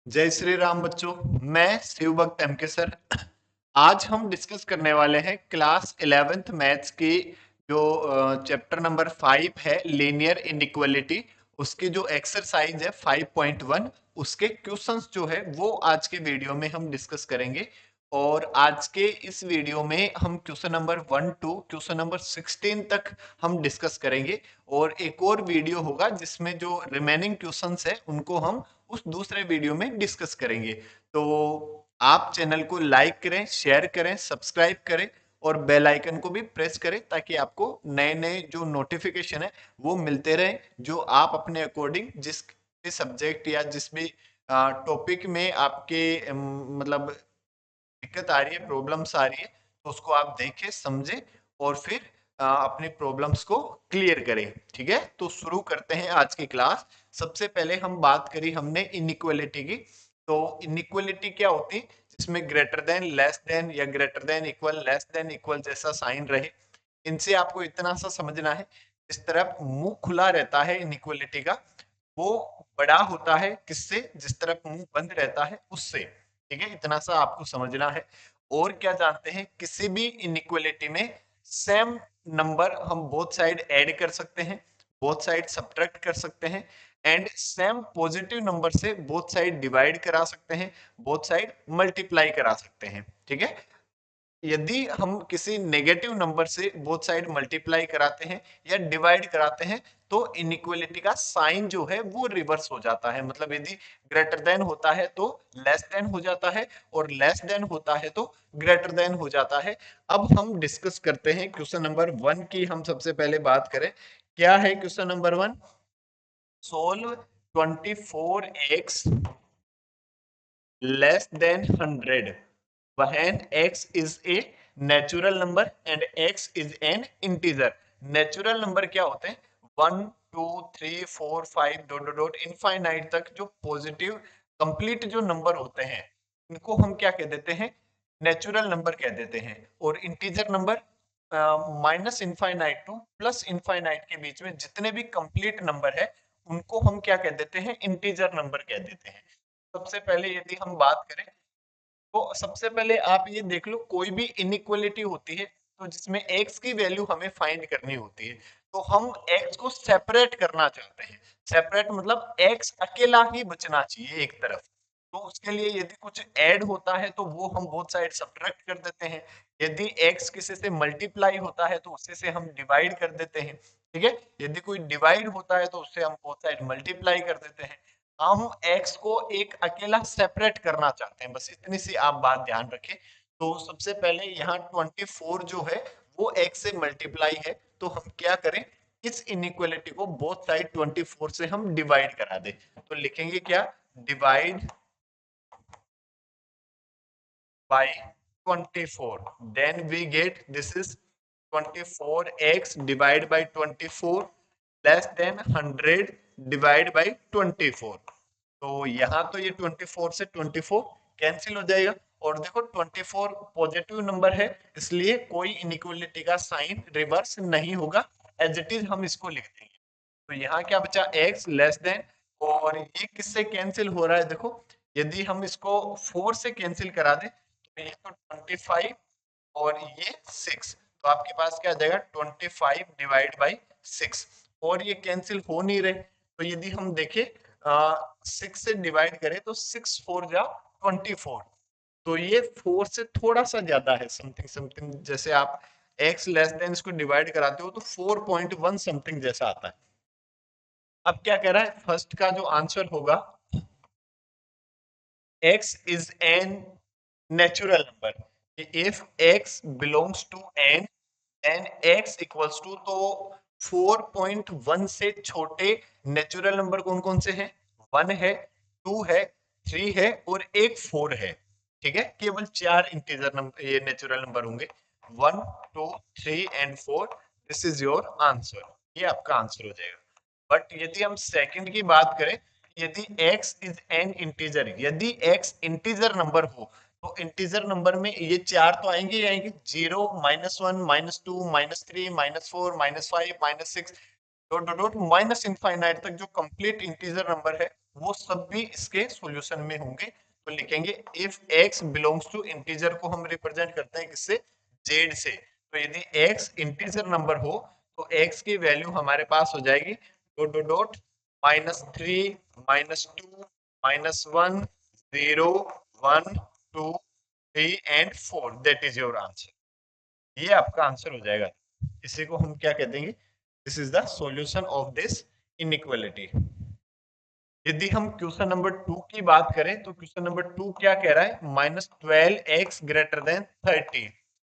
जय श्री राम बच्चों। मैं शिव भक्त एमके सर। आज हम डिस्कस करने वाले हैं क्लास 11th मैथ्स की जो चैप्टर नंबर 5 है लीनियर इनइक्वालिटी। उसकी जो एक्सरसाइज है 5.1 उसके क्वेश्चंस जो है वो आज के वीडियो में हम डिस्कस करेंगे। और आज के इस वीडियो में हम question number 1 to question number 16 तक हम डिस्कस करेंगे। और एक और वीडियो होगा जिसमें जो रिमेनिंग क्वेश्चंस है उनको हम उस दूसरे वीडियो में डिस्कस करेंगे। तो आप चैनल को लाइक करें, शेयर करें, सब्सक्राइब करें और बेल आइकन को भी प्रेस करें ताकि आपको नए नए जो नोटिफिकेशन है वो मिलते रहे, जो आप अपने अकॉर्डिंग जिस सब्जेक्ट या जिस भी टॉपिक में आपके मतलब दिक्कत आ रही है, प्रॉब्लम्स आ रही है, तो उसको आप देखें, समझें और फिर अपनी प्रॉब्लम्स को क्लियर करें। ठीक है, तो शुरू करते हैं आज की क्लास। सबसे पहले हम बात करी हमने इनइक्वालिटी की। तो इनइक्वालिटी क्या होती है? जिसमें ग्रेटर देन, लेस देन या greater than equal, less than equal जैसा साइन रहे। इनसे आपको इतना सा समझना है, इस तरफ मुंह खुला रहता है इनइक्वालिटी का, वो बड़ा होता है किससे? जिस तरफ मुंह बंद रहता है उससे। ठीक है, इतना सा आपको समझना है। और क्या जानते हैं, किसी भी इनइक्वालिटी में सेम नंबर हम बोथ साइड ऐड कर सकते हैं, बोथ साइड सब्ट्रैक्ट कर सकते हैं एंड सेम पॉजिटिव नंबर से बोथ साइड डिवाइड करा सकते हैं, बोथ साइड मल्टीप्लाई करा सकते हैं। ठीक है, यदि हम किसी नेगेटिव नंबर से बोथ साइड मल्टीप्लाई कराते हैं या डिवाइड कराते हैं तो इनइक्वालिटी का साइन जो है वो रिवर्स हो जाता है। मतलब यदि ग्रेटर देन होता है तो लेस देन हो जाता है और लेस देन होता है तो ग्रेटर देन हो जाता है। अब हम डिस्कस करते हैं क्वेश्चन नंबर 1 की। हम सबसे पहले बात करें, क्या है question number 1? Solve 24x less than 100 when x is a natural number and x is an integer। Natural number क्या होते हैं? 1 2 3 4 5 डॉट डॉट डॉट इनफाइनाइट तक जो पॉजिटिव कंप्लीट जो नंबर होते हैं इनको हम क्या कह देते हैं? नेचुरल नंबर कह देते हैं। और integer number minus infinite two plus infinite के बीच में जितने भी कंप्लीट नंबर है उनको हम क्या कह देते हैं? इंटीजर नंबर कह देते हैं। सबसे पहले यदि हम बात करें तो सबसे पहले आप ये देख लो, कोई भी इनइक्वालिटी होती है तो जिसमें x की वैल्यू हमें फाइंड करनी होती है, तो हम x को सेपरेट करना चाहते हैं। सेपरेट मतलब x अकेला ही बचना चाहिए एक तरफ। तो उसके लिए यदि कुछ ऐड होता है तो वो हम बोथ साइड सब्ट्रैक्ट कर देते हैं। यदि x किसी से मल्टीप्लाई होता है तो उसी से हम डिवाइड कर देते हैं। ठीक है, यदि कोई डिवाइड होता है तो उससे हम बोथ साइड मल्टीप्लाई कर देते हैं। हम x को एक अकेला सेपरेट करना चाहते हैं, बस इतनी सी आप बात ध्यान रखें। तो सबसे पहले यहाँ 24 जो है वो x से मल्टीप्लाई है, तो हम क्या करें? इस इनइक्वालिटी को बोथ साइड 24 से हम डिवाइड करा दें। तो लिखेंगे क्या? Divide by 24, then we get this is 24x divided by 24 less than 100 divided by 24। तो यहाँ तो ये 24 से 24 कैंसिल हो जाएगा और देखो 24 पॉजिटिव नंबर है इसलिए कोई इनइक्वालिटी का साइन रिवर्स नहीं होगा, एज इट इज हम इसको लिख देंगे। तो यहाँ क्या बचा? x लेस देन, और ये किससे कैंसिल हो रहा है? देखो, यदि हम इसको 4 से कैंसिल करा दें तो ये तो 25 और ये 6, तो आपके पास क्या आ जाएगा? 25 डिवाइड बाई 6। और ये कैंसिल हो नहीं रहे, तो यदि हम देखें 6 से डिवाइड करें तो 6 4 जा 24, तो ये 4 से थोड़ा सा ज्यादा है, समथिंग समथिंग। जैसे आप x लेस देन इसको डिवाइड कराते हो तो 4.1 समथिंग जैसा आता है। अब क्या कह रहा है? फर्स्ट का जो आंसर होगा, x is an natural number। if x belongs to n then x equals to, तो 4.1 से छोटे नेचुरल नंबर कौन कौन से हैं? 1 है, 2 है, 3 है और एक 4 है। ठीक है, केवल 4 इंटीजर नंबर ये नेचुरल नंबर होंगे, 1 2 3 and 4। This is your answer, ये आपका आंसर हो जाएगा। बट यदि हम सेकंड की बात करें, यदि x इज एन इंटीजर, यदि x इंटीजर नंबर हो तो इंटीजर नंबर में ये 4 तो आएंगे ही आएंगे, 0 -1 -2 -3 -4 -5 -6 dot dot dot minus infinite तक जो कंप्लीट इंटीजर नंबर है वो सब भी इसके सॉल्यूशन में होंगे। तो लिखेंगे if x belongs to integer को हम रिप्रेजेंट करते हैं किससे, z से। तो यदि x इंटीजर नंबर हो तो x की वैल्यू हमारे पास हो जाएगी dot dot dot -3 -2 -1 0 1 2 3 and 4, that is your answer. ये आपका आंसर हो जाएगा। इसी को हम क्या कह देंगे, this is the solution of this inequality. यदि हम क्वेश्चन नंबर 2 की बात करें तो क्वेश्चन नंबर 2 क्या कह रहा है, -12x ग्रेटर देन 30।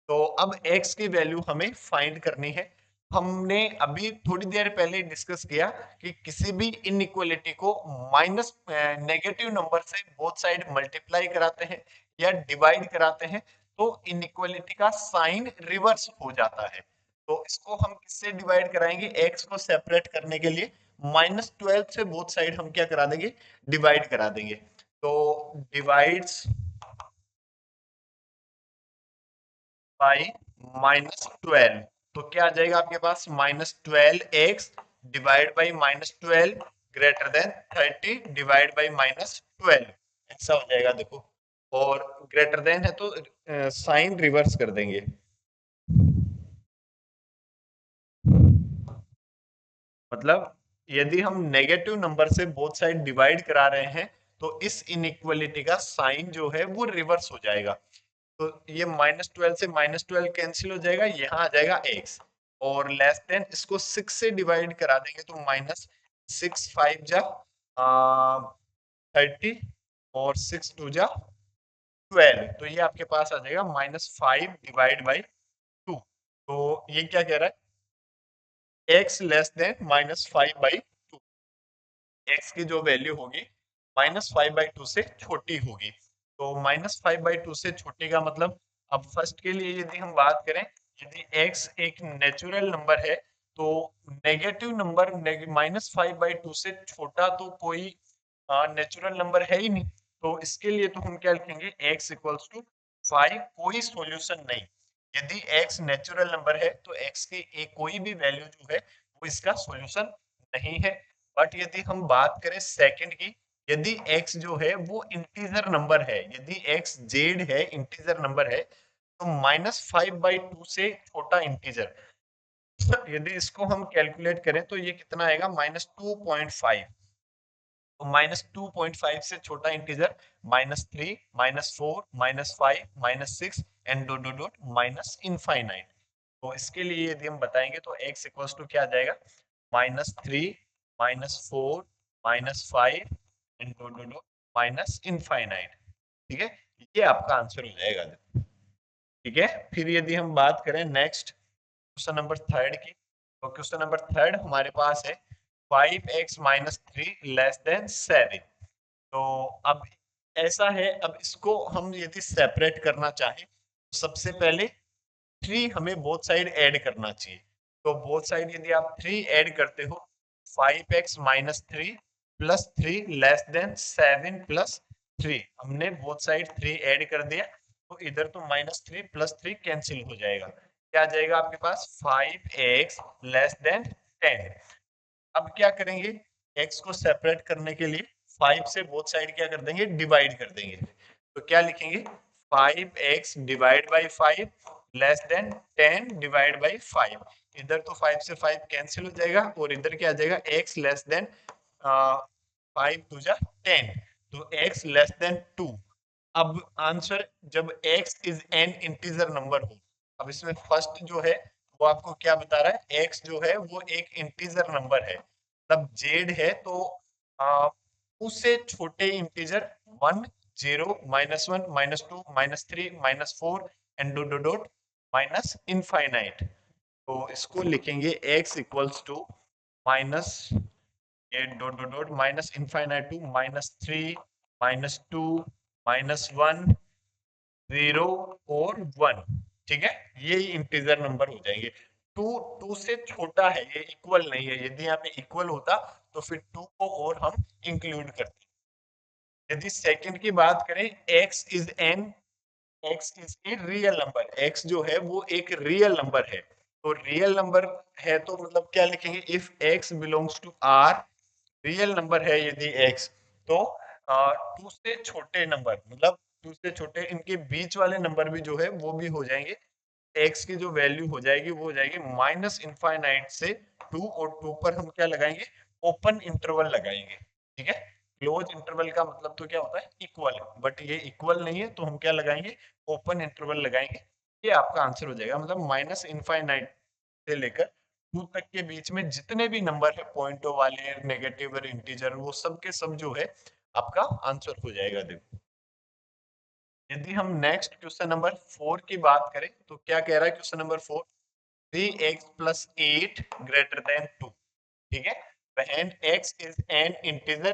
तो अब x की वैल्यू हमें फाइंड करनी है। हमने अभी थोड़ी देर पहले डिस्कस किया कि किसी भी इनइक्वालिटी को माइनस नेगेटिव नंबर से बोथ साइड मल्टीप्लाई कराते हैं या डिवाइड कराते हैं तो इनइक्वालिटी का साइन रिवर्स हो जाता है। तो इसको हम किससे डिवाइड कराएंगे, x को सेपरेट करने के लिए -12 से बोथ साइड हम क्या करा देंगे, डिवाइड करा देंगे। तो डिवाइड्स बाई -12, तो क्या आ जाएगा आपके पास, -12x divide by -12 greater than 30 divide by -12, ऐसा हो जाएगा देखो। और ग्रेटर देन है तो साइन रिवर्स कर देंगे। मतलब यदि हम नेगेटिव नंबर से बोथ साइड डिवाइड करा रहे हैं तो इस इनइक्वालिटी का साइन जो है वो रिवर्स हो जाएगा। तो ये -12 से -12 कैंसिल हो जाएगा, यहाँ आ जाएगा x, और लेस देन इसको 6 से डिवाइड करा देंगे तो -6 5 जा 30 और 6 2 जा 12, तो ये आपके पास आ जाएगा -5 डिवाइड बाई 2। तो ये क्या कह रहा है, x लेस देन -5/2, x की जो वैल्यू होगी -5/2 से छोटी होगी। तो -5/2 से छोटी का मतलब, अब फर्स्ट के लिए यदि हम बात करें, यदि x एक नेचुरल नंबर है तो नेगेटिव नंबर -5/2 से छोटा तो कोई नेचुरल नंबर है ही नहीं। तो इसके लिए तो हम क्या लिखेंगे, x इक्वल्स टू 5, कोई सॉल्यूशन नहीं। यदि x नेचुरल नंबर है तो x की एक कोई भी वैल्यू जो है वो इसका सॉल्यूशन नहीं है। बट यदि हम बात करें सेकंड की, यदि x जो है वो इंटीजर नंबर है, यदि x z है, इंटीजर नंबर है, तो -5/2 से छोटा इंटीजर, यदि इसको हम कैलकुलेट करें तो ये कितना आएगा, -2.5। तो -2.5 से छोटा integer -3 -4 -5 -6 and dot dot dot minus infinite. तो इसके लिए यदि हम बताएंगे तो x इक्वल्स टू क्या आ जाएगा, -3 -4 -5 and dot dot dot minus infinite. ठीक है, ये आपका आंसर हो जाएगा। ठीक है, फिर यदि हम बात करें नेक्स्ट क्वेश्चन नंबर थर्ड की, तो क्वेश्चन नंबर थर्ड हमारे पास है 5x - 3 लेस देन 7। तो अब ऐसा है, अब इसको हम यदि सेपरेट करना चाहें तो सबसे पहले 3 हमें बोथ साइड ऐड करना चाहिए। तो बोथ साइड यदि आप 3 ऐड करते हो, 5x - 3 plus 3 less than 7 plus 3, हमने बोथ साइड 3 ऐड कर दिया तो इधर तो -3 प्लस 3 कैंसिल हो जाएगा। क्या आ जाएगा आपके पास, 5x लेस देन 10। अब क्या करेंगे, x को सेपरेट करने के लिए 5 से बोथ साइड क्या कर देंगे, डिवाइड कर देंगे। तो क्या लिखेंगे, 5x divide by 5 less than 10 divide by 5। इधर तो 5 से 5 कैंसिल हो जाएगा और इधर क्या आ जाएगा, x लेस देन 5 2 जा 10, तो x लेस देन 2। अब आंसर, जब x is an integer number हो, अब इसमें फर्स्ट जो है वो आपको क्या बता रहा है, x जो है वो एक इंटीजर नंबर है, मतलब z है तो आ, उससे छोटे integer 1 0 -1 -2 -3 -4 and dot dot dot minus infinite. तो इसको लिखेंगे x इक्वल्स टू माइनस, ये dot dot dot minus infinite to -3 -2 -1 0 और 1। ठीक है, ये इंटीजर नंबर हो जाएंगे। 2 से छोटा है, ये इक्वल नहीं है, यदि यहाँ पे इक्वल होता तो फिर 2 को और हम इंक्लूड करते। यदि सेकंड की बात करें, x is an, x is a real number, x जो है वो एक रियल नंबर है। तो रियल नंबर है तो मतलब क्या लिखेंगे, if x belongs to r, real number है यदि x, तो 2 से छोटे नंबर, मतलब 2 से छोटे, इनके बीच वाले नंबर भी जो है वो भी हो जाएंगे, x की जो वैल्यू हो जाएगी वो हो जाएगी माइनस इनफाइनाइट से 2, और 2 पर हम क्या लगाएंगे, ओपन इंटरवल लगाएंगे। ठीक है, क्लोज इंटरवल का मतलब तो क्या होता है, इक्वल, बट ये इक्वल नहीं है तो हम क्या लगाएंगे, ओपन इंटरवल लगाएंगे। ये आपका आंसर हो जाएगा, मतलब माइनस इनफाइनाइट से लेकर 2 तक के बीच में जितने भी नंबर है, पॉइंटों वाले, नेगेटिव और इंटीजर, वो सब के सब जो है आपका आंसर हो जाएगा। देखो, यदि हम नेक्स्ट क्वेश्चन नंबर 4 की बात करें तो क्या कह रहा है question number 4, 3x plus 8 greater than 2। ठीक है, when x is an integer,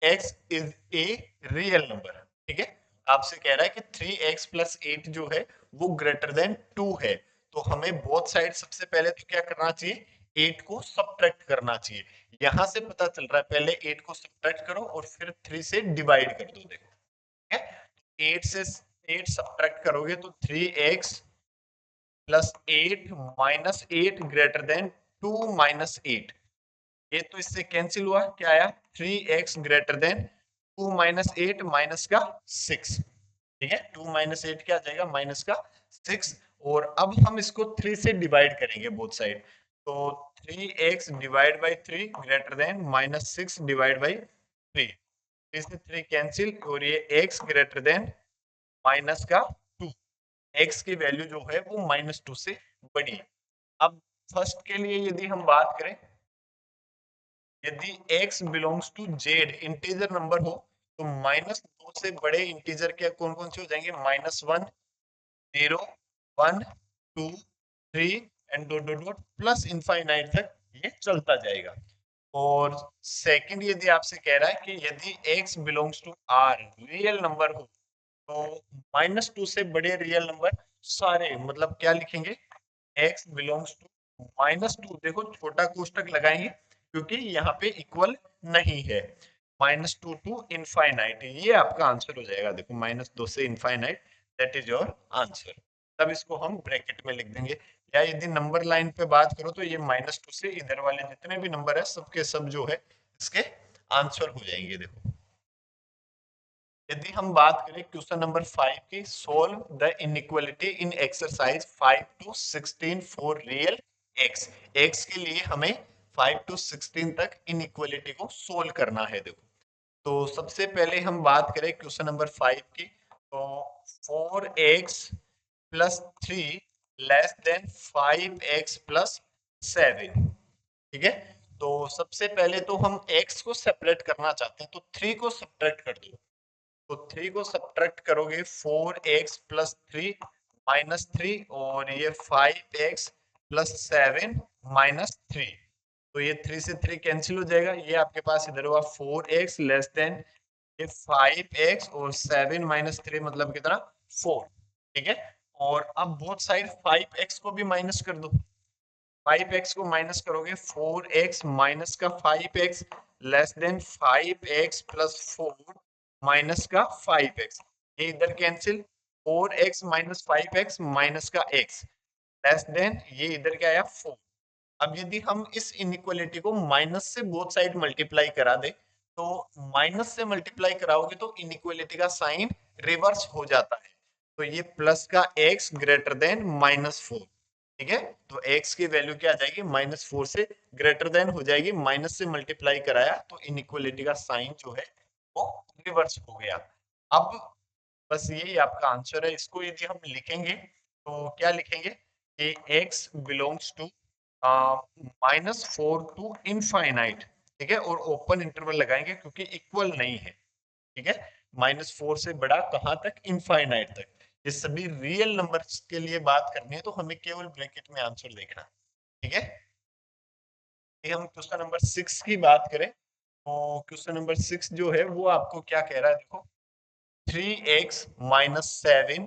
x is a real number। ठीक है, आपसे कह रहा है कि 3x plus 8 जो है वो greater than 2 है, तो हमें बोथ साइड सबसे पहले तो क्या करना चाहिए, 8 को सब्ट्रैक्ट करना चाहिए। यहां से पता चल रहा है, पहले 8 को सब्ट्रैक्ट करो और फिर 3 से डिवाइड कर दो। देखो, ठीक है, 8 से 8 सब्ट्रैक्ट करोगे तो 3x plus 8 minus 8 greater than 2 minus 8, ये तो इससे कैंसिल हुआ, क्या आया, 3x greater than 2 minus 8 minus का 6। ठीक है, 2 माइनस 8 क्या आ जाएगा, माइनस का 6। और अब हम इसको 3 से डिवाइड करेंगे बोथ साइड, तो 3x divide by 3 greater than minus 6 divide by 3, 3 से 3 कैंसिल, और ये x ग्रेटर देन माइनस का 2, x की वैल्यू जो है वो माइनस 2 से बड़ी है। अब फर्स्ट के लिए यदि हम बात करें, यदि x belongs to z, integer number हो, तो माइनस 2 से बड़े इंटीजर के कौन कौन से हो जाएंगे, minus 1, 0, 1, 2, 3 and dot dot dot plus infinite तक ये चलता जाएगा। और सेकंड यदि आपसे कह रहा है कि यदि x belongs to r, real number हो, तो माइनस 2 से बड़े रियल नंबर सारे, मतलब क्या लिखेंगे, x बिलोंग्स टू माइनस 2, देखो छोटा कोष्टक लगाएंगे क्योंकि यहाँ पे इक्वल नहीं है, माइनस 2 टू इनफाइनाइट, ये आपका आंसर हो जाएगा। देखो, माइनस 2 से infinite, that is your answer. तब इसको हम ब्रैकेट में लिख देंगे, या यदि नंबर लाइन पे बात करो तो ये माइनस 2 से इधर वाले जितने भी नंबर है सबके सब जो है इसके आंसर हो जाएंगे। देखो, यदि हम बात करें क्वेश्चन नंबर 5 की, solve the inequality in exercise 5 to 16 for real x, x के लिए हमें 5 to 16 तक इनइक्वालिटी को सोल्व करना है। देखो, तो सबसे पहले हम बात करें क्वेश्चन नंबर 5 की, तो 4x plus 3 less than 5x plus 7। ठीक है, तो सबसे पहले तो हम x को सेपरेट करना चाहते हैं, तो 3 को सब्ट्रैक्ट कर दो, तो 3 को सब्ट्रैक्ट करोगे 4x प्लस 3 माइनस 3, और ये 5x प्लस 7 माइनस 3, तो ये 3 से 3 कैंसिल हो जाएगा, ये आपके पास इधर हुआ 4x लेस देन ये 5x, और 7 माइनस 3 मतलब कितना, 4। ठीक है, और अब बोथ साइड 5x को भी माइनस कर दो, 5x को माइनस करोगे 4x माइनस का 5x less than 5x plus 4 minus का 5x, ये इधर cancel, 4x minus 5x minus का x लेस देन ये इधर क्या आया 4। अब यदि हम इस इनइक्वालिटी को माइनस से बोथ साइड मल्टीप्लाई करा दे, तो माइनस से मल्टीप्लाई कराओगे तो इनइक्वालिटी का साइन रिवर्स हो जाता है, तो ये प्लस का x ग्रेटर देन माइनस 4। ठीक है, तो x की वैल्यू क्या आ जाएगी, माइनस 4 से ग्रेटर देन हो जाएगी, माइनस से मल्टीप्लाई कराया तो इनइक्वालिटी का साइन जो है वो रिवर्स हो गया। अब बस यही आपका आंसर है, इसको यदि हम लिखेंगे तो क्या लिखेंगे कि x belongs to minus 4 to infinite. ठीक है, और ओपन इंटरवल लगाएंगे क्योंकि इक्वल नहीं है। ठीक है, माइनस 4 से बड़ा कहां तक, इनफाइनाइट तक। ये सभी रियल नंबर्स के लिए बात करनी है तो हमें केवल ब्रैकेट में आंसर देखना। ठीक है, ये हम क्वेश्चन नंबर 6 की बात करें, तो क्वेश्चन नंबर 6 जो है वो आपको क्या कह रहा है, देखो, 3x minus 7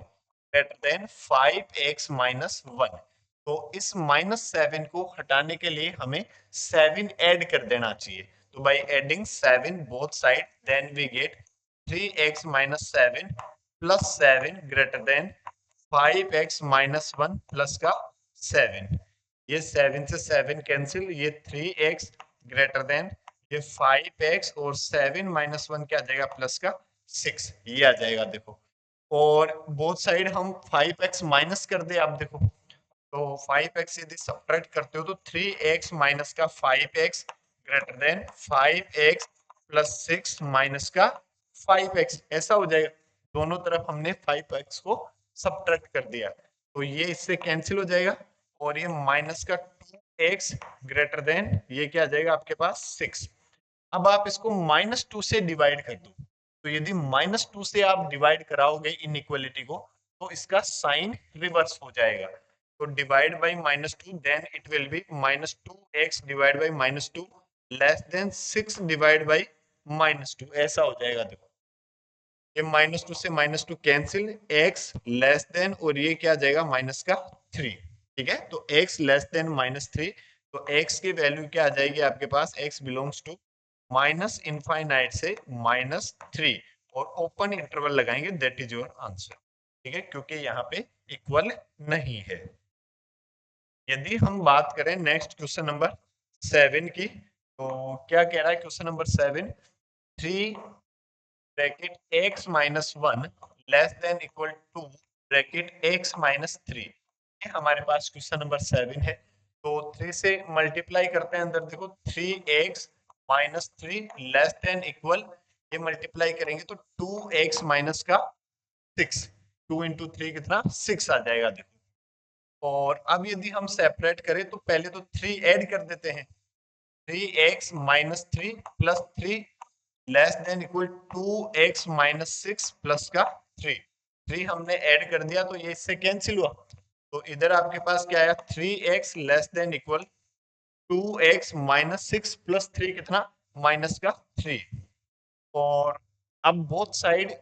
greater than 5x minus 1, तो इस माइनस 7 को हटाने के लिए हमें 7 ऐड कर देना चाहिए, तो by adding 7 both side then we get 3x minus 7 plus 7 greater than 5x minus 1 plus का 7, ये 7 से 7 कैंसिल, ये 3x ग्रेटर देन ये 5x और 7 माइनस 1 क्या आ जाएगा प्लस का 6, ये आ जाएगा देखो। और बोथ साइड हम 5x माइनस कर दे, आप देखो तो 5x यदि सब्ट्रैक्ट करते हो तो 3x माइनस का 5x greater than 5x plus 6 minus का 5x, ऐसा हो जाएगा। दोनों तरफ हमने 5x को सब्ट्रैक्ट कर दिया तो ये इससे कैंसिल हो जाएगा, और ये माइनस का 2x ग्रेटर देन ये क्या आ जाएगा आपके पास 6। अब आप इसको -2 से डिवाइड कर दो, तो यदि -2 से आप डिवाइड कराओगे इनइक्वालिटी को तो इसका साइन रिवर्स हो जाएगा। तो divide by -2 then it will be -2x divide by -2 less than 6 divide by -2, ऐसा हो जाएगा। देखो ये -2 से -2 कैंसिल, x लेस देन और ये क्या आ जाएगा माइनस का 3। ठीक है, तो x लेस देन -3, तो x की वैल्यू क्या आ जाएगी आपके पास, x belongs to minus infinite से -3 और ओपन इंटरवल लगाएंगे, दैट इज योर आंसर। ठीक है, क्योंकि यहाँ पे इक्वल नहीं है। यदि हम बात करें नेक्स्ट क्वेश्चन नंबर 7 की, तो क्या कह रहा है question number 7, 3 bracket x minus 1 less than equal to bracket x minus 3, ये हमारे पास क्वेश्चन नंबर 7 है। तो 3 से मल्टीप्लाई करते हैं अंदर, देखो 3x minus 3 less than equal, ये मल्टीप्लाई करेंगे तो 2x माइनस का 6, 2 इंटू 3 कितना 6 आ जाएगा देखो। और अब यदि हम सेपरेट करें तो पहले तो 3 ऐड कर देते हैं, 3x minus 3 plus 3 less than equal 2x minus 6 plus का 3 हमने ऐड कर दिया तो ये इससे कैंसिल हुआ, तो इधर आपके पास क्या आया 3x less than equal 2x minus 6 plus 3 कितना माइनस का 3। और अब बोथ साइड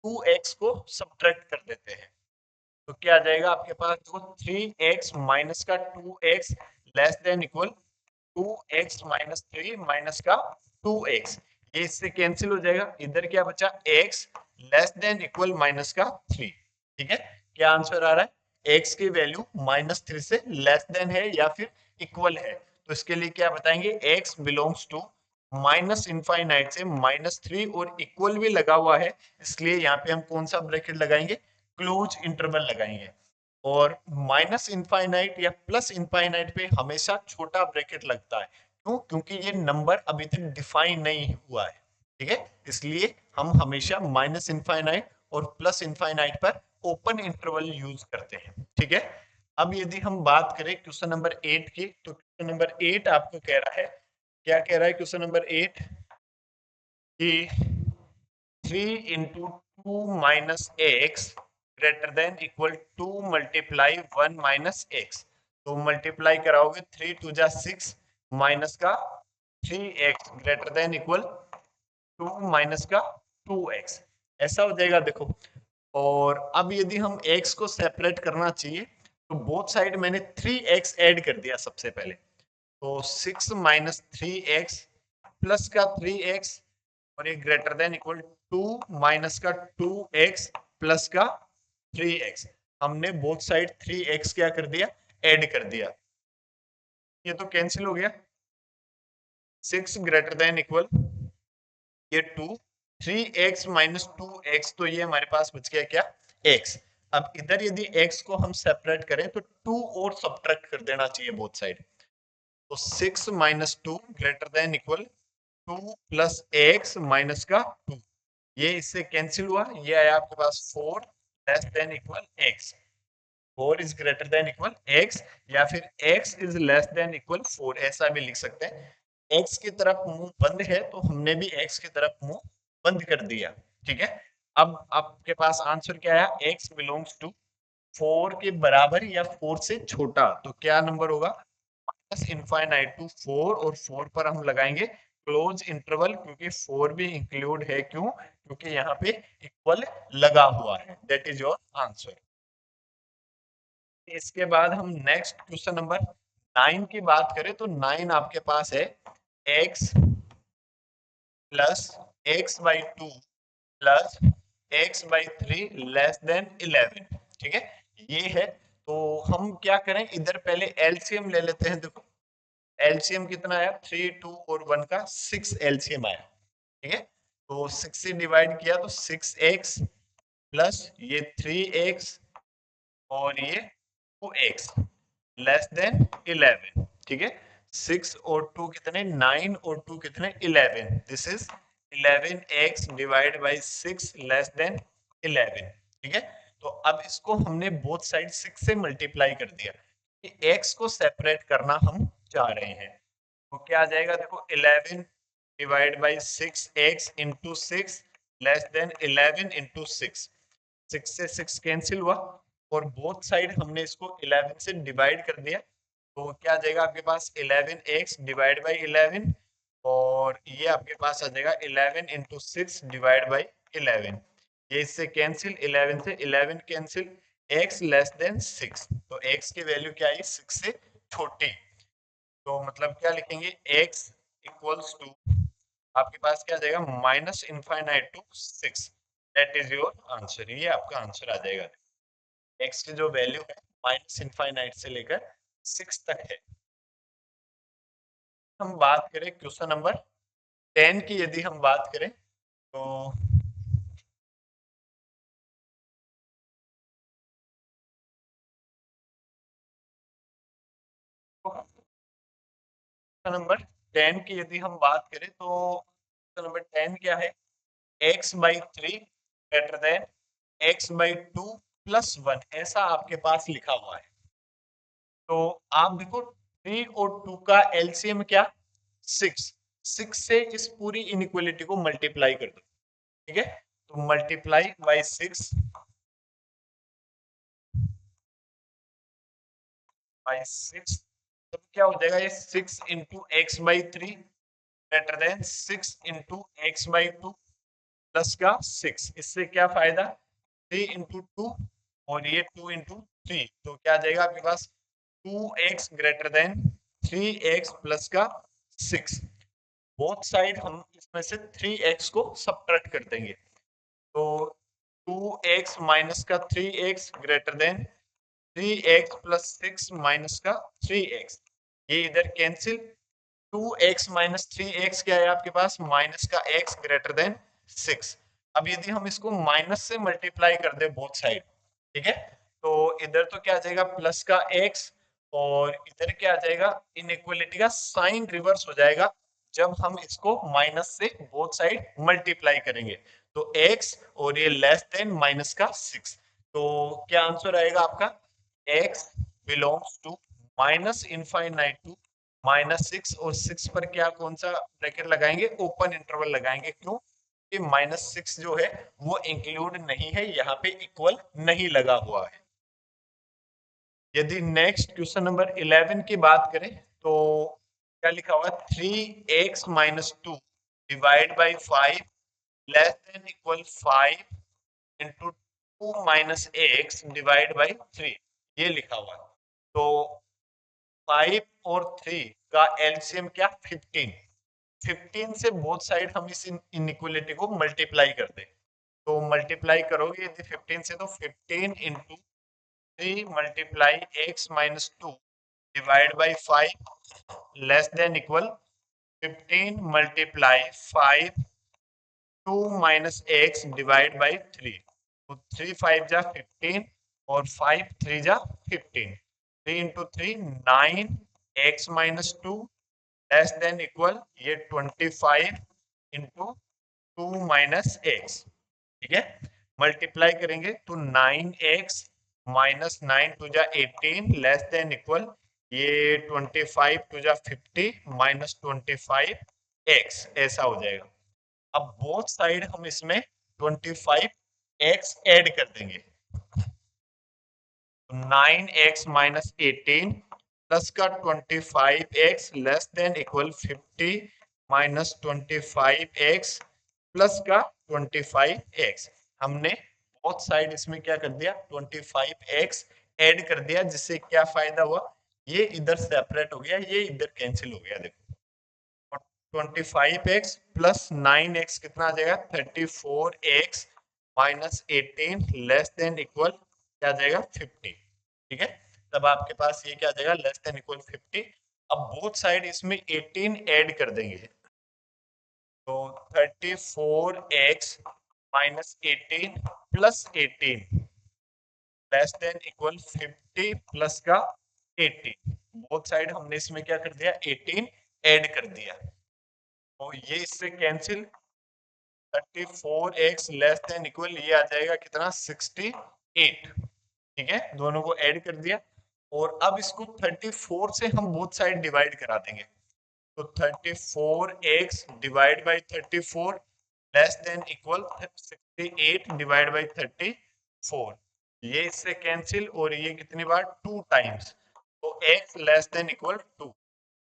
2x को सब्ट्रैक्ट कर देते हैं, तो क्या आ जाएगा आपके पास, देखो 3x माइनस का 2x less than equal 2x minus 3 minus का 2x, ये इससे कैंसिल हो जाएगा। इधर क्या बचा x less than equal minus का 3। ठीक है, क्या आंसर आ रहा है, x की वैल्यू -3 से लेस देन है या फिर इक्वल है, तो इसके लिए क्या बताएंगे, x belongs to minus infinite से -3 और इक्वल भी लगा हुआ है, इसलिए यहाँ पे हम कौन सा ब्रैकेट लगाएंगे, क्लोज इंटरवल लगाएंगे। और माइनस इनफाइनाइट या प्लस इनफाइनाइट पे हमेशा छोटा ब्रैकेट लगता है, क्यों, क्योंकि ये नंबर अभी तक डिफाइन नहीं हुआ है। ठीक है, इसलिए हम हमेशा माइनस इनफाइनाइट और प्लस इनफाइनाइट पर ओपन इंटरवल यूज करते हैं। ठीक है, अब यदि हम बात करें क्वेश्चन नंबर 8 की, तो क्वेश्चन नंबर 8 आपको कह रहा है, क्या कह रहा है क्वेश्चन नंबर 8 कि 3 into 2 minus x greater than equal 2 multiply 1 minus x, तो मल्टीप्लाई कराओगे 3 टू जा 6 माइनस का 3x greater than equal 2 minus का 2x, ऐसा हो जाएगा देखो। और अब यदि हम x को सेपरेट करना चाहिए तो बोथ साइड मैंने 3x ऐड कर दिया सबसे पहले, तो 6 माइनस 3x प्लस का 3x और ये ग्रेटर देन इक्वल 2 माइनस का 2x प्लस का 3x, हमने बोथ साइड 3x क्या कर दिया, ऐड कर दिया, ये तो कैंसिल हो गया। 6 ग्रेटर देन इक्वल ये 2, 3x माइनस 2x, तो ये हमारे पास बच गया क्या x। अब इधर यदि x को हम सेपरेट करें तो 2 और सब्ट्रैक्ट कर देना चाहिए बोथ साइड, तो 6 minus 2 greater than equal 2 plus x minus का 2, ये इससे कैंसिल हुआ, ये आया आपके पास 4 less than equal x, 4 is greater than equal x, या फिर x is less than equal 4, ऐसा भी लिख सकते हैं। x की तरफ मुंह बंद है तो हमने भी x की तरफ मुंह बंद कर दिया। ठीक है, अब आपके पास आंसर क्या आया, x बिलोंग्स टू 4 के बराबर या 4 से छोटा, तो क्या नंबर होगा, माइनस इनफाइनाइट टू 4, और 4 पर हम लगाएंगे क्लोज इंटरवल, क्योंकि 4 भी इंक्लूड है, क्यों, क्योंकि यहाँ पे इक्वल लगा हुआ है, दैट इज योर आंसर। इसके बाद हम नेक्स्ट क्वेश्चन नंबर 9 की बात करें तो 9 आपके पास है x plus x by 2 plus x by 3 less than 11। ठीक है, ये है, तो हम क्या करें, इधर पहले एलसीएम ले लेते हैं। देखो एलसीएम कितना आया, 3, 2 और 1 का 6 एलसीएम आया। ठीक है, तो 6 से डिवाइड किया तो 6x प्लस ये 3x और ये 2x लेस देन 11। ठीक है, 6 और 2 कितने, 9 और 2 कितने, 11। This is 11x divide by 6 less than 11। ठीक है, तो अब इसको हमने बोथ साइड 6 से मल्टीप्लाई कर दिया कि x को सेपरेट करना हम चाह रहे हैं। तो क्या आ जाएगा, देखो 11 divide by 6x into 6 less than 11 into 6। 6 से 6 कैंसिल हुआ और बोथ साइड हमने इसको 11 से डिवाइड कर दिया। तो क्या आ जाएगा आपके पास, 11x डिवाइड बाई 11 और ये आपके पास आ जाएगा 11 इंटू 6 डिवाइड बाई 11। ये इससे कैंसिल, 11 से 11 कैंसिल, x लेस देन 6। तो x की वैल्यू क्या है, 6 से छोटी। तो मतलब क्या लिखेंगे, x इक्वल्स टू आपके पास क्या आ जाएगा, minus infinite to 6। That is your answer, ये आपका आंसर आ जाएगा। x की जो वैल्यू है माइनस इनफाइनाइट से लेकर 6 तक है। हम बात करें क्वेश्चन नंबर 10 की, यदि हम बात करें तो क्वेश्चन नंबर 10 की यदि हम बात करें तो क्वेश्चन नंबर 10 क्या है, x by 3 greater than x by 2 plus 1, ऐसा आपके पास लिखा हुआ है। तो आप देखो 3 और 2 का एलसीएम क्या, 6। 6 से इस पूरी इनइक्वालिटी को मल्टीप्लाई कर दो। ठीक है, तो मल्टीप्लाई बाई 6 बाई 6, तो क्या हो जाएगा, ये 6 into x by 3 greater than 6 into x by 2 plus का 6। इससे क्या फायदा, 3 इंटू 2 और ये 2 इंटू 3, तो क्या आ जाएगा आपके पास, 2x greater than 3x plus का 6। बोथ साइड हम इसमें से 3x को सब्ट्रैक्ट कर देंगे। तो 2x माइनस का 3x greater than 3x plus 6 minus का 3x, ये इधर कैंसिल। 2x माइनस 3x क्या है आपके पास, माइनस का x ग्रेटर देन 6। अब यदि हम इसको माइनस से मल्टीप्लाई कर दे बोथ साइड, ठीक है, तो इधर तो क्या आ जाएगा प्लस का x और इधर क्या आ जाएगा, इनइक्वालिटी का साइन रिवर्स हो जाएगा जब हम इसको माइनस से बोथ साइड मल्टीप्लाई करेंगे। तो x और ये लेस देन माइनस का 6, तो क्या आंसर आएगा आपका, x belongs to minus infinite to minus 6 और 6 पर क्या कौन सा ब्रैकेट लगाएंगे, ओपन इंटरवल लगाएंगे। क्यों, कि माइनस 6 जो है वो इंक्लूड नहीं है, यहाँ पे इक्वल नहीं लगा हुआ है। यदि नेक्स्ट क्वेश्चन नंबर 11 की बात करें तो क्या लिखा हुआ है, 3x minus 2 divide by 5 less than equal 5 into 2 minus x divide by 3, ये लिखा हुआ है। तो 5 और 3 का एलसीएम क्या, 15। 15 से बोथ साइड हम इस इनइक्वालिटी को मल्टीप्लाई कर दें, तो मल्टीप्लाई करोगे यदि 15 से तो 15 into 3 multiply x minus 2 divide by 5 less than equal 15 multiply 5 2 minus x divide by 3। तो 3 5 जा 15 और 5 3 जा 15। 3 into 3 9 x minus 2 less than equal ये 25 इंटू 2 माइनस एक्स। ठीक है, मल्टीप्लाई करेंगे तो 9x माइनस 9 टू जा 18 लेस देन इक्वल ये 25 टू जा 50 माइनस 25x, ऐसा हो जाएगा। अब बोथ साइड हम इसमें 25x ऐड कर देंगे, 9x माइनस 18 प्लस का 25x less than equal 50 minus 25x plus का 25x। हमने बोथ साइड इसमें क्या कर दिया, 25x ऐड कर दिया, जिससे क्या फायदा हुआ, ये इधर सेपरेट हो गया, ये इधर कैंसिल हो गया। देखो 25x प्लस 9x कितना आ जाएगा, 34x minus 18 less than equal क्या आ जाएगा, 50। ठीक है, तब आपके पास ये क्या आ जाएगा, लेस देन इक्वल 50। अब बोथ साइड इसमें 18 ऐड कर देंगे, तो 34x minus 18 plus 18 less than equal 50 plus का 18। बोथ साइड हमने इसमें क्या कर दिया, 18 ऐड कर दिया, तो ये इससे cancel, 34x less than equal ये आ जाएगा कितना, 68। ठीक है, दोनों को ऐड कर दिया, और अब इसको 34 से हम बोथ साइड डिवाइड करा देंगे, तो 34x divide by 34 less than equal 68 divide by 34, ये इससे कैंसिल, और ये कितनी बार, 2 टाइम्स, तो x less than equal 2,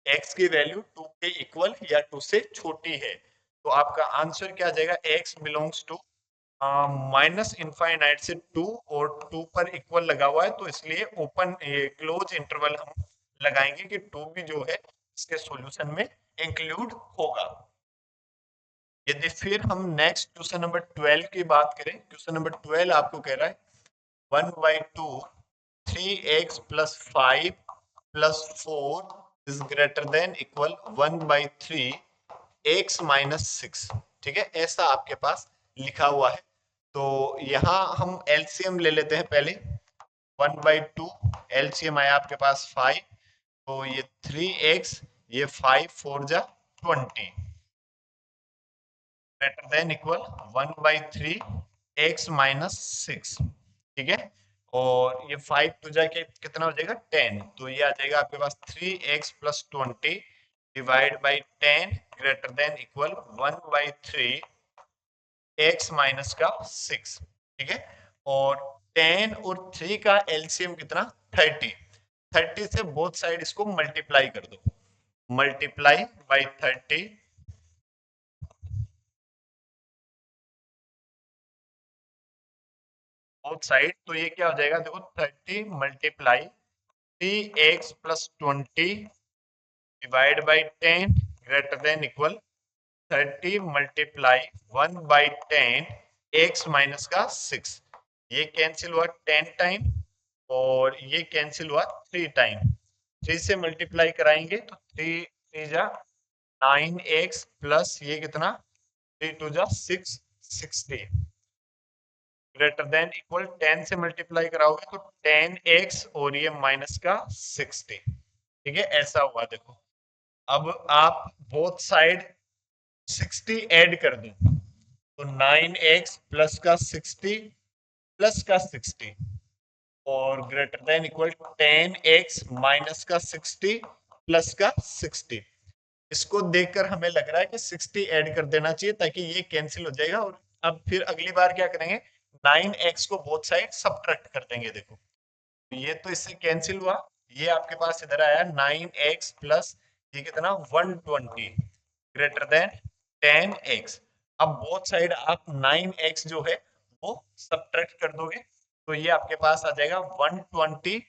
x की वैल्यू 2 के इक्वल या 2 से छोटी है, तो आपका आंसर क्या आ जाएगा, x belongs to minus infinite से 2, और 2 पर इक्वल लगा हुआ है, तो इसलिए ओपन क्लोज इंटरवल हम लगाएंगे कि 2 भी जो है इसके सॉल्यूशन में इंक्लूड होगा। यदि फिर हम नेक्स्ट क्वेश्चन नंबर 12 की बात करें, क्वेश्चन नंबर 12 आपको कह रहा है 1/2 3x plus 5 plus 4 is greater than equal 1/3 x minus 6। ठीक है, ऐसा आपके पास लिखा हुआ है, तो यहाँ हम एलसीएम ले लेते हैं पहले, 1/2 एलसीएम आया आपके पास 5, तो ये 3x, ये 5 4 जा 20 greater than equal 1/3 x minus 6। ठीक है, और ये 5 टू जाके कितना हो जाएगा 10, तो ये आ जाएगा आपके पास 3x plus 20 divide by 10 greater than equal 1/3 x minus का 6। ठीक है, और 10 और 3 का एलसीएम कितना, 30, 30 से बोथ साइड इसको मल्टीप्लाई कर दो, मल्टीप्लाई बाई 30 बोथ साइड, तो ये क्या हो जाएगा, देखो 30 multiply 3x plus 20 divide by 10 greater than equal 30 multiply 1/10 x minus का 6, ये कैंसिल हुआ 10 टाइम, और ये कैंसिल हुआ 3 टाइम, 3 से मल्टीप्लाई कराएंगे तो 3 3 जा 9x प्लस ये कितना, 3 2 जा 6 60 ग्रेटर देन इक्वल 10 से मल्टीप्लाई कराओगे तो 10x और ये माइनस का 60। ठीक है, ऐसा हुआ, देखो अब आप बोथ साइड 60 ऐड कर दो, तो 9x प्लस का 60 प्लस का 60 और greater than equal 10x minus का 60 प्लस का 60। इसको देखकर हमें लग रहा है कि 60 ऐड कर देना चाहिए ताकि ये कैंसिल हो जाएगा, और अब फिर अगली बार क्या करेंगे, 9x को बोथ साइड सब्ट्रैक्ट कर देंगे, देखो ये तो इससे कैंसिल हुआ, ये आपके पास इधर आया 9x प्लस ये कितना 120 ग्रेटर देन 10x। अब बोथ साइड आप 9x जो है वो सब्ट्रैक्ट कर दोगे, तो ये आपके पास आ जाएगा 120,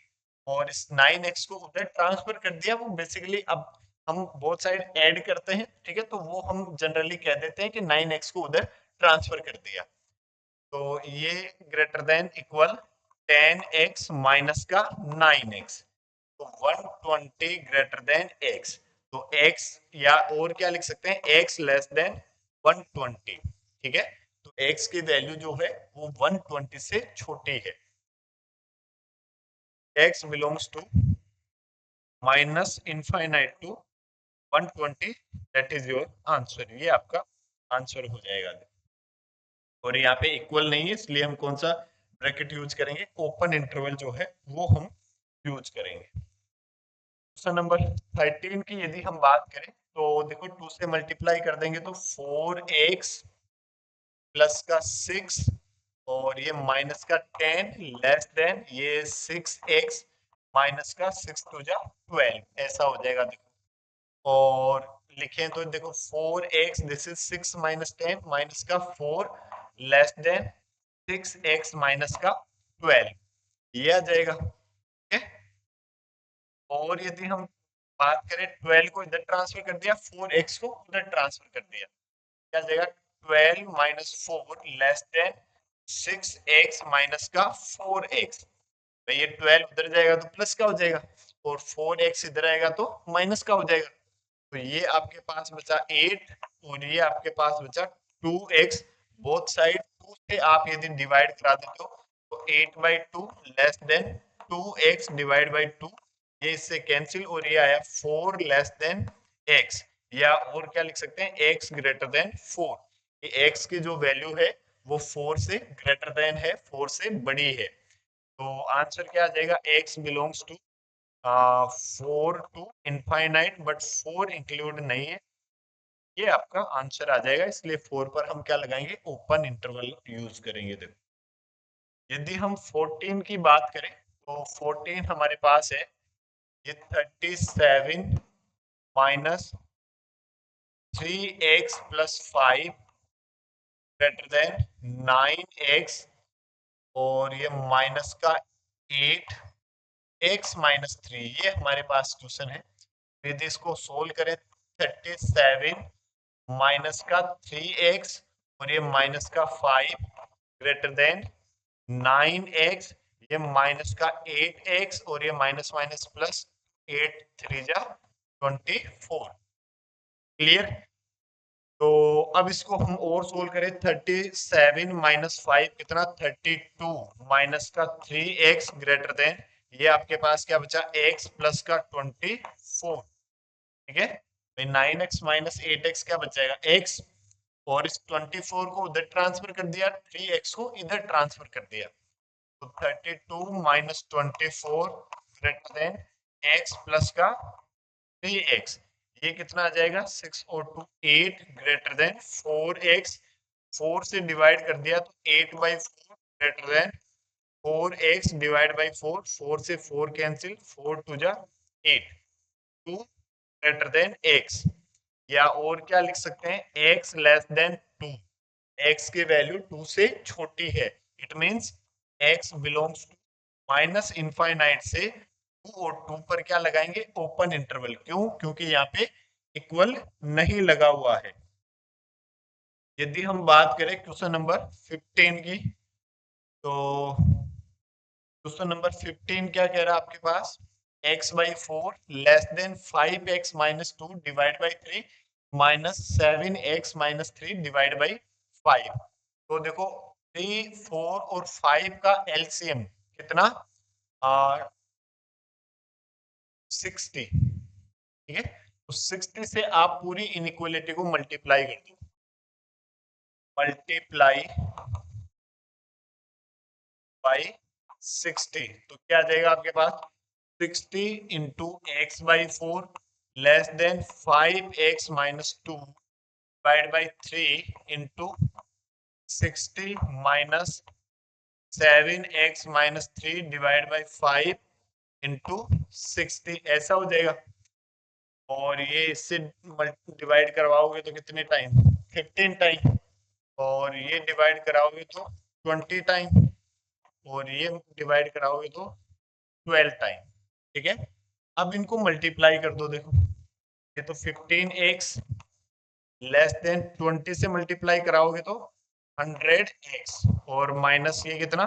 और इस 9x को उधर ट्रांसफर कर दिया, वो बेसिकली अब हम बोथ साइड ऐड करते हैं, ठीक है, तो वो हम जनरली कह देते हैं कि 9x को उधर ट्रांसफर कर दिया, तो ये greater than equal 10x minus का 9x, तो 120 ग्रेटर देन x, तो x या और क्या लिख सकते हैं, x लेस देन 120। ठीक है, तो x की वैल्यू जो है वो 120 से छोटी है, x belongs to minus infinite to 120, that is your answer, ये आपका आंसर हो जाएगा, और यहाँ पे इक्वल नहीं है इसलिए हम कौन सा ब्रैकेट यूज करेंगे, ओपन इंटरवल जो है वो हम यूज करेंगे। क्वेश्चन नंबर 13 की यदि हम बात करें तो देखो 2 से मल्टीप्लाई कर देंगे तो 4x प्लस का 6 और ये माइनस का 10 लेस देन ये 6x माइनस का 6 टू जा 12, ऐसा हो जाएगा, देखो और लिखें तो देखो 4x this is 6 minus 10 minus का 4 लेस देन 6x माइनस का 12, ये आ जाएगा। ठीक है, और यदि हम बात करें 12 को इधर ट्रांसफर कर दिया, 4x को उधर ट्रांसफर कर दिया, क्या जाएगा 12 minus 4 less than 6x minus का 4x, तो ये 12 उधर जाएगा तो प्लस का हो जाएगा, और 4x इधर आएगा तो माइनस का हो जाएगा। तो ये आपके पास बचा 8 और ये आपके पास बचा 2x। बोथ साइड 2 से आप यदि डिवाइड करा देते हो तो 8/2 less than 2x divide by 2, ये इससे कैंसिल और ये आया 4 लेस देन x। या और क्या लिख सकते हैं, x ग्रेटर देन 4। ये x की जो वैल्यू है वो 4 से ग्रेटर देन है, 4 से बड़ी है। तो आंसर क्या आ जाएगा, x belongs to 4 to infinite, but 4 include नहीं है। ये आपका आंसर आ जाएगा, इसलिए 4 पर हम क्या लगाएंगे, ओपन इंटरवल यूज करेंगे। देखो यदि हम 14 की बात करें तो 14 हमारे पास है ये 37 minus 3x plus 5 greater than 9x, और ये माइनस का 8 x माइनस 3, ये हमारे पास क्वेश्चन है। यदि इसको सोल्व करें 37 माइनस का 3x और ये माइनस का 5 ग्रेटर देन 9x, ये माइनस का 8x और ये माइनस माइनस प्लस 8 3 जा 24। क्लियर। तो अब इसको हम और सोल्व करें, 37 माइनस 5 कितना, 32 माइनस का 3x ग्रेटर देन, ये आपके पास क्या बचा, x प्लस का 24। ठीक है, 9x माइनस 8x क्या बचेगा, x, और इस 24 को उधर ट्रांसफर कर दिया, 3x को इधर ट्रांसफर कर दिया, तो 32 minus 24 greater than x plus का 3x, ये कितना आ जाएगा, 6 और 2 8 ग्रेटर देन 4x। 4 से डिवाइड कर दिया तो 8/4 greater than 4x divide by 4, 4 से 4 कैंसिल, 4 2 जा 8, 2 ग्रेटर देन x। या और क्या लिख सकते हैं, x लेस देन 2, x की वैल्यू 2 से छोटी है, it means x belongs to minus infinite से 2 और 2 पर क्या लगाएंगे, ओपन इंटरवल। क्यों, क्योंकि यहाँ पे इक्वल नहीं लगा हुआ है। यदि हम बात करें क्वेश्चन नंबर 15 की, तो क्वेश्चन नंबर 15 क्या कह रहा है आपके पास, x/4 less than 5x minus 2 divide by 3 minus 7x minus 3 divide by 5। तो देखो 3 4 और 5 का एलसीएम कितना, 60। ठीक है, तो 60 से आप पूरी इनइक्वालिटी को मल्टीप्लाई कर दो, मल्टीप्लाई बाई 60, तो क्या आ जाएगा आपके पास, 60 into x/4 less than 5x minus 2 divide by 3 into 60 minus 7x minus 3 divide by 5 into 60, ऐसा हो जाएगा। और ये इससे डिवाइड करवाओगे तो कितने टाइम, 15 टाइम, और ये डिवाइड कराओगे तो 20 टाइम, और ये डिवाइड कराओगे तो 12 टाइम। ठीक है, अब इनको मल्टीप्लाई कर दो। देखो ये तो 15x लेस देन 20 से मल्टीप्लाई कराओगे तो 100x, और माइनस ये कितना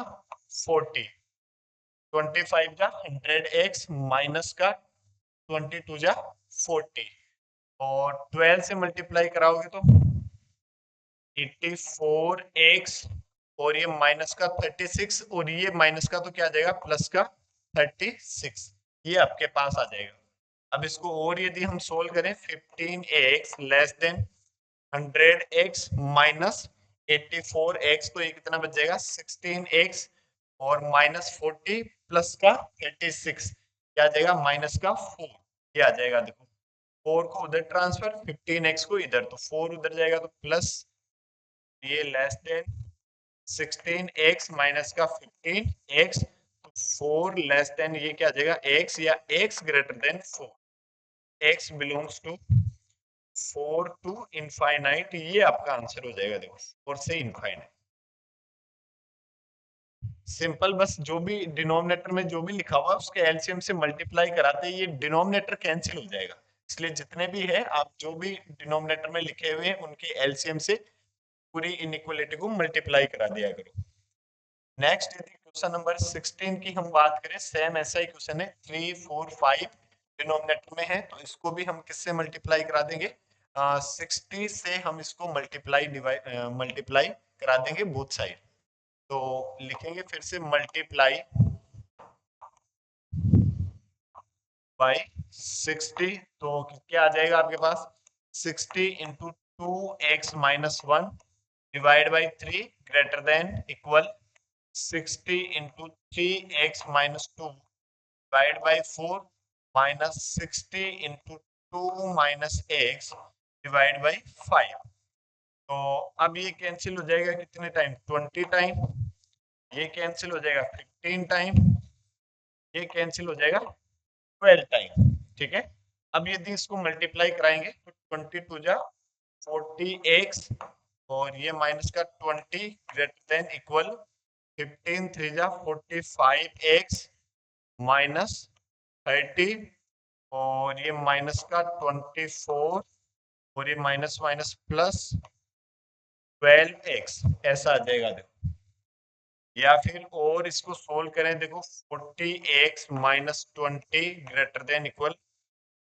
40, 25 जा 100x माइनस का 22 जा 40, और 12 से मल्टीप्लाई कराओगे तो 84x, और ये माइनस का 36, और ये माइनस का तो क्या आ जाएगा, प्लस का 36, ये आपके पास आ जाएगा। अब इसको और यदि हम सोल्व करें, 15x less than 100x minus 84x, तो ये कितना बच जाएगा, 16x, और माइनस 40 प्लस का 36, क्या आ जाएगा, माइनस का 4, ये आ जाएगा। देखो 4 को उधर ट्रांसफर, 15x को इधर, तो 4 उधर जाएगा तो प्लस, ये लेस देन 16x माइनस का 15x, तो 4 लेस देन ये क्या आ जाएगा, x, या x greater than 4, x belongs to 4 to infinite, ये आपका आंसर हो जाएगा। देखो 4 से इनफाइनाइट, सिंपल, बस जो भी डिनोमिनेटर में जो भी लिखा हुआ है उसके एलसीएम से मल्टीप्लाई कराते ही ये डिनोमिनेटर कैंसिल हो जाएगा। इसलिए जितने भी है आप जो भी डिनोमिनेटर में लिखे हुए हैं उनके एलसीएम से पूरी इनइक्वालिटी को मल्टीप्लाई करा दिया करो। नेक्स्ट यदि क्वेश्चन नंबर 16 की हम बात करें, सेम ऐसा ही क्वेश्चन है, 3 4 5 डिनोमिनेटर में है, तो इसको भी हम किससे मल्टीप्लाई करा देंगे, 60 से हम इसको मल्टीप्लाई करा देंगे बोथ साइड। तो लिखेंगे फिर से मल्टीप्लाई बाई 60, तो क्या आ जाएगा आपके पास, 60 into 2x-1 divide by 3 greater than equal 60 into 3x-2 divide by 4 minus 60 into 2 minus x divide by 5। तो अब ये कैंसिल हो जाएगा कितने टाइम, 20 टाइम, ये कैंसिल हो जाएगा 15 टाइम, ये कैंसिल हो जाएगा 12 टाइम। ठीक है, अब यदि इसको मल्टीप्लाई कराएंगे तो 22 जा 40x और ये माइनस का 20 ग्रेटर देन इक्वल 15 3 जा 45x माइनस 30 और ये माइनस का 24 और ये माइनस माइनस प्लस 12x, ऐसा आ जाएगा। देखो, या फिर और इसको सोल्व करें, देखो 40x minus 20 greater than equal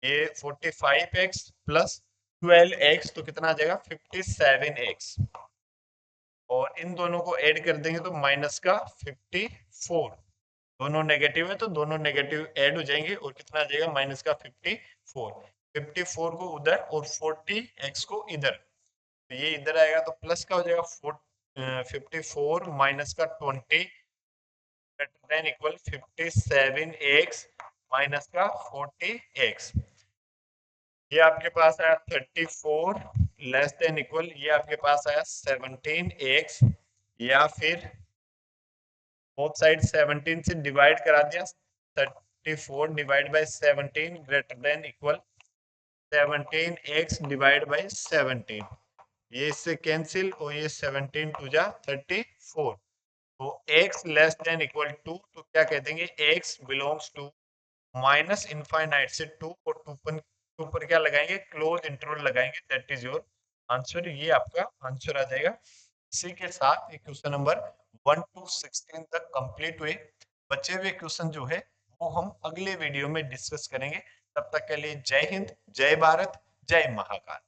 ये 45x प्लस 12x, तो कितना आ जाएगा 57x, और इन दोनों को ऐड कर देंगे तो माइनस का 54, दोनों नेगेटिव है तो दोनों नेगेटिव ऐड हो जाएंगे और कितना आ जाएगा माइनस का 54, 54 को उधर और 40x को इधर, तो ये इधर आएगा तो प्लस का हो जाएगा 54 माइनस का 20 greater than equal 57x minus का 40x, ये आपके पास आया 34 लेस देन इक्वल, ये आपके पास आया 17x, या फिर बोथ साइड 17 से डिवाइड करा दिया, 34 divide by 17 greater than equal 17x divide by 17, ये इससे कैंसिल और ये 17 टू जा 34, तो x less than equal to, तो क्या कह देंगे x belongs to minus infinite से 2 और 2 पर क्या लगाएंगे, क्लोज इंटरवल लगाएंगे, दैट इज योर आंसर, ये आपका आंसर आ जाएगा। इसी के साथ क्वेश्चन नंबर 1 to 16 तक कंप्लीट हुए। बचे हुए क्वेश्चन जो है वो हम अगले वीडियो में डिस्कस करेंगे। तब तक के लिए जय हिंद, जय भारत, जय महाकाल।